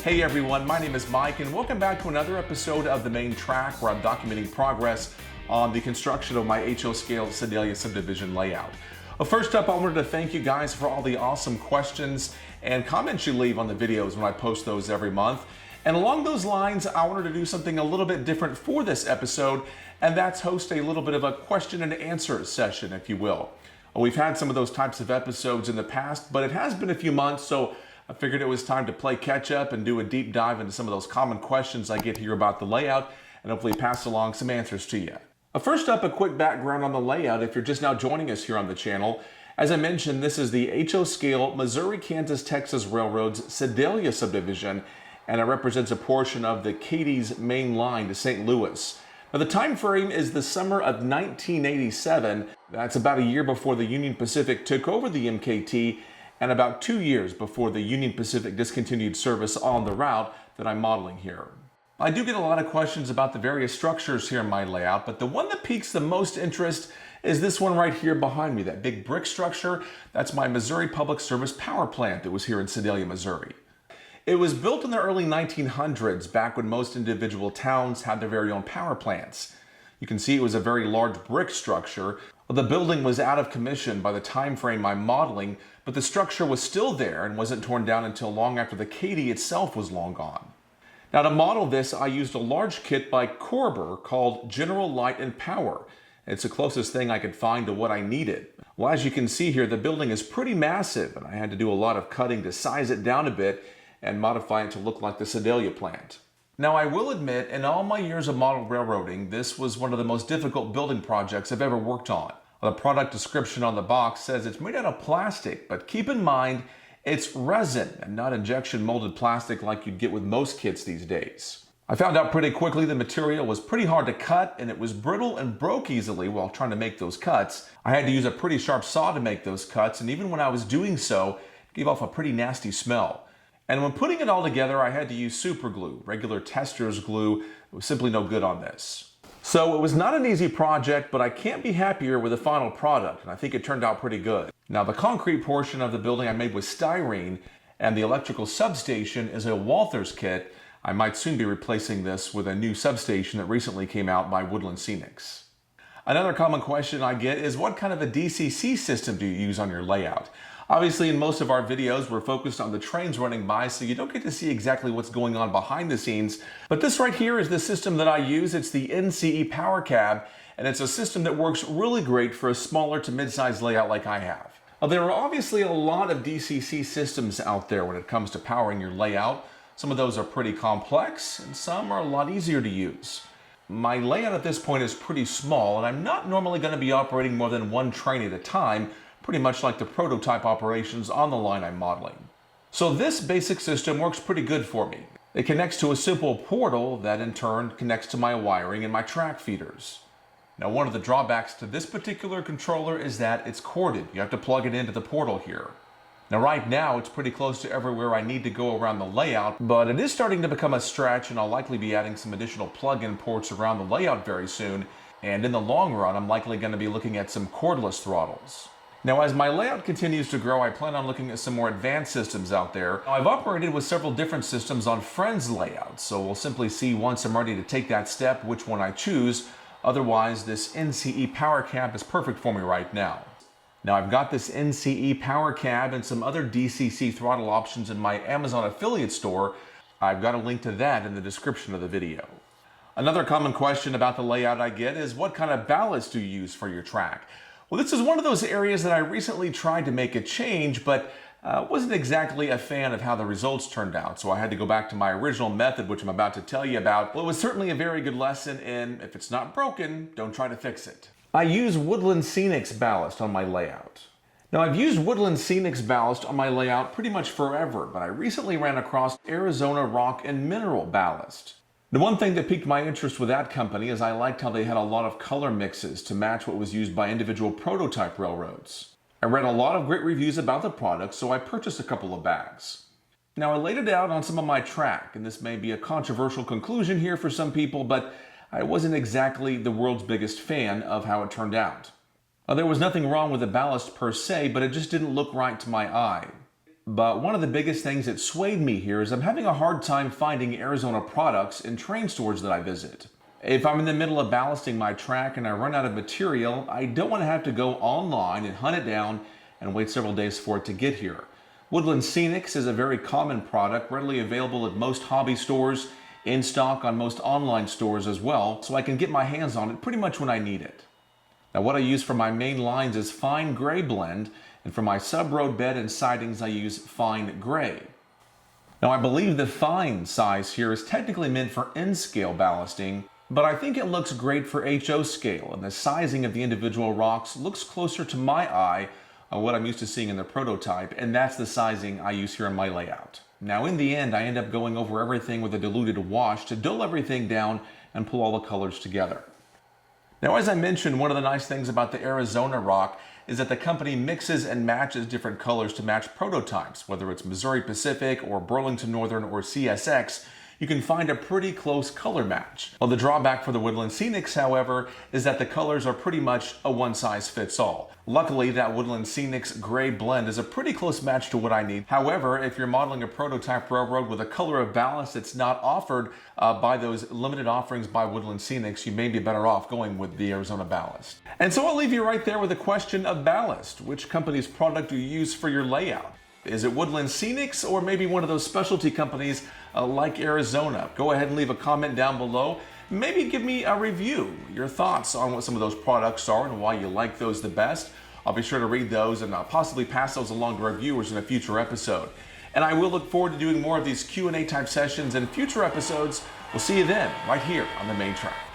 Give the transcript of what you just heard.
Hey everyone, my name is Mike and welcome back to another episode of the main track where I'm documenting progress on the construction of my HO scale Sedalia Subdivision layout. Well, first up, I wanted to thank you guys for all the awesome questions and comments you leave on the videos when I post those every month. And along those lines, I wanted to do something a little bit different for this episode, and that's host a little bit of a question and answer session, if you will. We've had some of those types of episodes in the past, but it has been a few months, so I figured it was time to play catch up and do a deep dive into some of those common questions I get here about the layout and hopefully pass along some answers to you. First up, a quick background on the layout if you're just now joining us here on the channel. As I mentioned, this is the HO scale Missouri, Kansas, Texas Railroad's Sedalia Subdivision, and it represents a portion of the M-K-T's main line to St. Louis. Now, the time frame is the summer of 1987. That's about a year before the Union Pacific took over the M-K-T and about 2 years before the Union Pacific discontinued service on the route that I'm modeling here. I do get a lot of questions about the various structures here in my layout, but the one that piques the most interest is this one right here behind me, that big brick structure. That's my Missouri Public Service power plant that was here in Sedalia, Missouri. It was built in the early 1900s, back when most individual towns had their very own power plants. You can see it was a very large brick structure. The building was out of commission by the time frame I'm modeling, but the structure was still there and wasn't torn down until long after the K-T itself was long gone. Now, to model this, I used a large kit by Corber called General Light and Power. It's the closest thing I could find to what I needed. Well, as you can see here, the building is pretty massive, and I had to do a lot of cutting to size it down a bit and modify it to look like the Sedalia plant. Now, I will admit, in all my years of model railroading, this was one of the most difficult building projects I've ever worked on. The product description on the box says it's made out of plastic, but keep in mind, it's resin and not injection molded plastic like you'd get with most kits these days. I found out pretty quickly the material was pretty hard to cut and it was brittle and broke easily while trying to make those cuts. I had to use a pretty sharp saw to make those cuts, and even when I was doing so, it gave off a pretty nasty smell. And when putting it all together, I had to use super glue. Regular tester's glue was simply no good on this. So it was not an easy project, but I can't be happier with the final product, and I think it turned out pretty good. Now, the concrete portion of the building I made with styrene, and the electrical substation is a Walther's kit. I might soon be replacing this with a new substation that recently came out by Woodland Scenics. Another common question I get is, what kind of a DCC system do you use on your layout? Obviously, in most of our videos, we're focused on the trains running by, so you don't get to see exactly what's going on behind the scenes. But this right here is the system that I use. It's the NCE Power Cab, and it's a system that works really great for a smaller to mid-sized layout like I have. Now, there are obviously a lot of DCC systems out there when it comes to powering your layout. Some of those are pretty complex, and some are a lot easier to use. My layout at this point is pretty small, and I'm not normally going to be operating more than one train at a time, pretty much like the prototype operations on the line I'm modeling. So this basic system works pretty good for me. It connects to a simple portal that in turn connects to my wiring and my track feeders. Now, one of the drawbacks to this particular controller is that it's corded. You have to plug it into the portal here. Now, right now, it's pretty close to everywhere I need to go around the layout, but it is starting to become a stretch, and I'll likely be adding some additional plug-in ports around the layout very soon. And in the long run, I'm likely going to be looking at some cordless throttles. Now, as my layout continues to grow, I plan on looking at some more advanced systems out there. Now, I've operated with several different systems on friends' layouts, so we'll simply see once I'm ready to take that step which one I choose. Otherwise, this NCE Power Cab is perfect for me right now. Now, I've got this NCE Power Cab and some other DCC throttle options in my Amazon affiliate store. I've got a link to that in the description of the video. Another common question about the layout I get is, what kind of ballast do you use for your track? Well, this is one of those areas that I recently tried to make a change, but wasn't exactly a fan of how the results turned out, so I had to go back to my original method, which I'm about to tell you about. Well, it was certainly a very good lesson in, if it's not broken, don't try to fix it. I use Woodland Scenics ballast on my layout. Now, I've used Woodland Scenics ballast on my layout pretty much forever, but I recently ran across Arizona Rock and Mineral ballast. The one thing that piqued my interest with that company is I liked how they had a lot of color mixes to match what was used by individual prototype railroads. I read a lot of great reviews about the product, so I purchased a couple of bags. Now, I laid it out on some of my track, and this may be a controversial conclusion here for some people, but I wasn't exactly the world's biggest fan of how it turned out. There was nothing wrong with the ballast per se, but it just didn't look right to my eye. But one of the biggest things that swayed me here is I'm having a hard time finding Arizona products in train stores that I visit. If I'm in the middle of ballasting my track and I run out of material, I don't want to have to go online and hunt it down and wait several days for it to get here. Woodland Scenics is a very common product, readily available at most hobby stores, in stock on most online stores as well, so I can get my hands on it pretty much when I need it. Now what I use for my main lines is fine gray blend, and for my sub-road bed and sidings I use fine gray. Now I believe the fine size here is technically meant for N-scale ballasting, but I think it looks great for HO scale, and the sizing of the individual rocks looks closer to my eye on what I'm used to seeing in the prototype, and that's the sizing I use here in my layout. Now in the end, I end up going over everything with a diluted wash to dull everything down and pull all the colors together. Now as I mentioned, one of the nice things about the Arizona rock is that the company mixes and matches different colors to match prototypes, whether it's Missouri Pacific or Burlington Northern or CSX. You can find a pretty close color match. Well, the drawback for the Woodland Scenics, however, is that the colors are pretty much a one-size-fits-all. Luckily, that Woodland Scenics gray blend is a pretty close match to what I need. However, if you're modeling a prototype railroad with a color of ballast that's not offered by those limited offerings by Woodland Scenics, you may be better off going with the Arizona Ballast. And so I'll leave you right there with the question of ballast. Which company's product do you use for your layout? Is it Woodland Scenics or maybe one of those specialty companies like Arizona? Go ahead and leave a comment down below. Maybe give me a review, your thoughts on what some of those products are and why you like those the best. I'll be sure to read those and possibly pass those along to our viewers in a future episode. And I will look forward to doing more of these Q&A type sessions in future episodes. We'll see you then, right here on the main track.